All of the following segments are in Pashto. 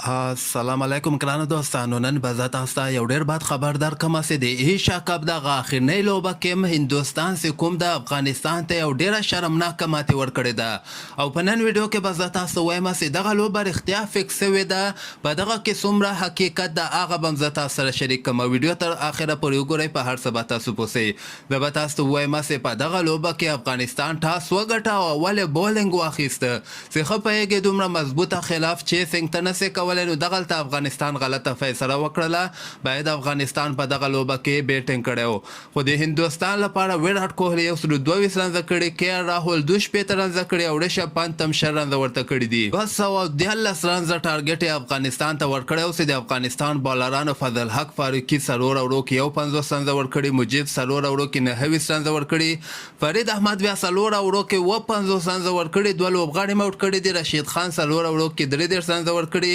السلام علیکم ګرانو دوستانو. نن به زه تاسو ته یو ډېر بد خبر درکوم چې د ایشیا کپ دغه اخرنۍ لوبه کې هم هندوستان چې کوم د افغانستان ته یو ډېره شرمناکه ماتې ورکړې ده او په نن ویډیو کې به زه تاسو ته وایم چې دغه لوبه رښتیا فکس شوې ده. په دغه کې څومره حقیقت ده هغه به هم زه تاسو سره شریک کوم. ویډیو تر اخره پورې وګورئ، په هر څه به تاسو پوه شئ. بیا به تاسو ته ووایم چې په دغه لوبه کې افغانستان ټاس وګټه او اول بولینګ واخیسته چې ښه پوهېږې دومره مضبوطه خلاف چیسینګ ته نسې کولی، نو دغلته افغانستان غلطه فیصله وکړله. باید افغانستان په دغه لوبه کې بیټینګ کړی و، خو د هندوستان لپاره ویراټ کوهلي 122 رنزه کړي، KL راهول 2 رنزه کړي او ریشب پنت هم 6 رنزه ورته کړي دي. 213 رنزه ټارګټ یې افغانستان ته ورکړی و چې د افغانستان بالرانو فضل حق فاروقي 4 اوړو کې 51 رنزه ورکړي، مجید 4 اوړو کې 29 رنزه ورکړي، فرید احمد بیا 4 اوړو کې 52 رنزه ورکړي، 2 لوبغاړي مې اوټ کړي دي. رشید خان 4 اوړو کې 33 رنزه ورکړي،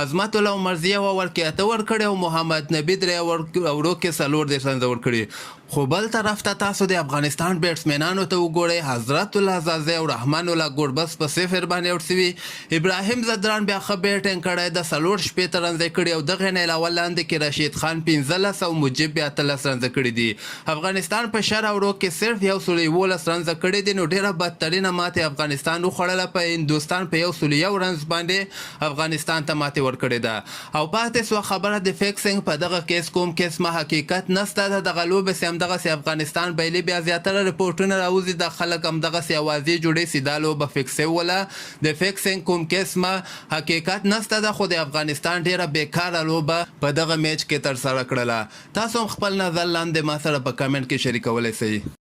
عظمت الله مرضیه ورکړي 8 ورکړي او محمد نبی 3 اوړو کې 4 رنزه ورکړي. خو بل طرف ته تاسو د افغانستان بیټسمنانو ته وګورئ. حضرت الله زازی او رحمان الله ګوربس په 0 باندې اوټ شوي. ابراهیم زدران بیا ښه بیټینګ کړی د 4 رنزه کړي او دغې نه علاوه لاندې کې رشید خان 15 او مجیب بیا 13 رنزه کړي دي. افغانستان په 10 اوړو کې صرف 111 رنزه کړي دي، نو ډېره بدترینه ماتې افغانستان وخوړله. په هندوستان په 101 رنز باندې افغانستان ته ماتې ورکړې ده. او پاتې سوه خبره د فیکسینګ. په دغه کیس کوم قسمه حقیقت نسته د دغه لوبې چې همدغسې افغانستان بایلي. بیا زیاتره رپورټونه راوځي د خلک همدغسې اوازې جوړوي چې دا لوبه فیکس شوله. د فیکسینګ کوم قسمه حقیقت نسته ده، خو د افغانستان ډېره بیکاره لوبه په دغه میچ کې ترسره کړله. تاسو هم خپل نظر لاندې ما سره په کمنټ کې شریکولی شئ.